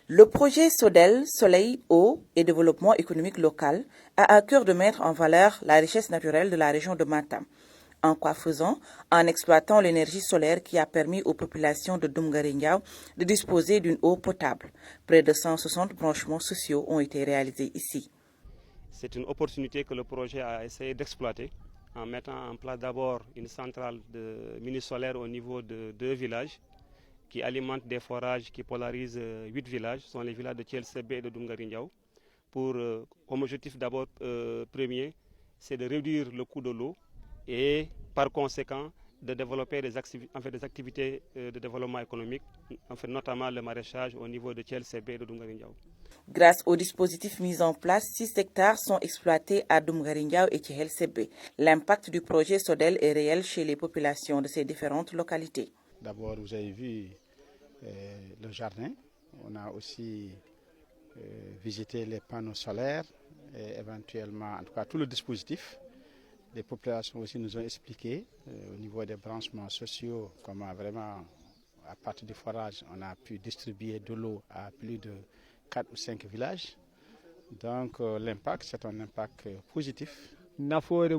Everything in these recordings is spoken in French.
Le projet SODEL, Soleil, Eau et Développement économique local, a à cœur de mettre en valeur la richesse naturelle de la région de Matam. En quoi faisant? En exploitant l'énergie solaire qui a permis aux populations de Doumgaringaou de disposer d'une eau potable. Près de 160 branchements sociaux ont été réalisés ici. C'est une opportunité que le projet a essayé d'exploiter en mettant en place d'abord une centrale de mini-solaire au niveau de 2 villages qui alimentent des forages qui polarisent 8 villages, ce sont les villages de Thielsebe et de Doumgaringaou. Comme objectif d'abord premier, c'est de réduire le coût de l'eau et par conséquent de développer des activités de développement économique, notamment le maraîchage au niveau de Thielsebe et de Doumgaringaou. Grâce au dispositif mis en place, 6 hectares sont exploités à Doumgaringaou et Thielsebe. L'impact du projet SODEL est réel chez les populations de ces différentes localités. D'abord, vous avez vu le jardin. On a aussi visité les panneaux solaires et éventuellement, en tout cas, tout le dispositif. Les populations aussi nous ont expliqué au niveau des branchements sociaux comment vraiment, à partir du forage, on a pu distribuer de l'eau à plus de 4 ou 5 villages. Donc l'impact, c'est un impact positif. L'impact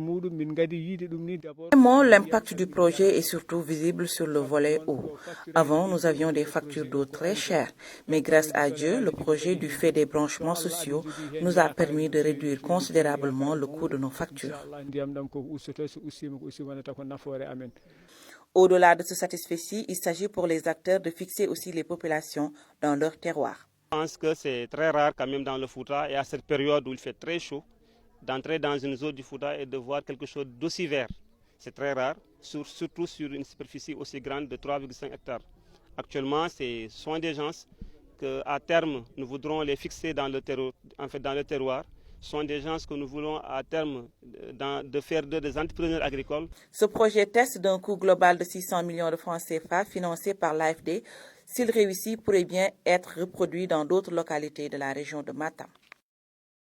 du projet est surtout visible sur le volet eau. Avant, nous avions des factures d'eau très chères, mais grâce à Dieu, le projet du fait des branchements sociaux nous a permis de réduire considérablement le coût de nos factures. Au-delà de ce satisfecit, il s'agit pour les acteurs de fixer aussi les populations dans leur terroir. Je pense que c'est très rare quand même dans le Fouta et à cette période où il fait très chaud, d'entrer dans une zone du Fouta et de voir quelque chose d'aussi vert. C'est très rare, surtout sur une superficie aussi grande de 3,5 hectares. Actuellement, ce sont des gens qu'à terme, nous voudrons les fixer dans le terroir. Ce sont des gens que nous voulons à terme de faire des entrepreneurs agricoles. Ce projet test d'un coût global de 600 millions de francs CFA financé par l'AFD, s'il réussit, pourrait bien être reproduit dans d'autres localités de la région de Matam.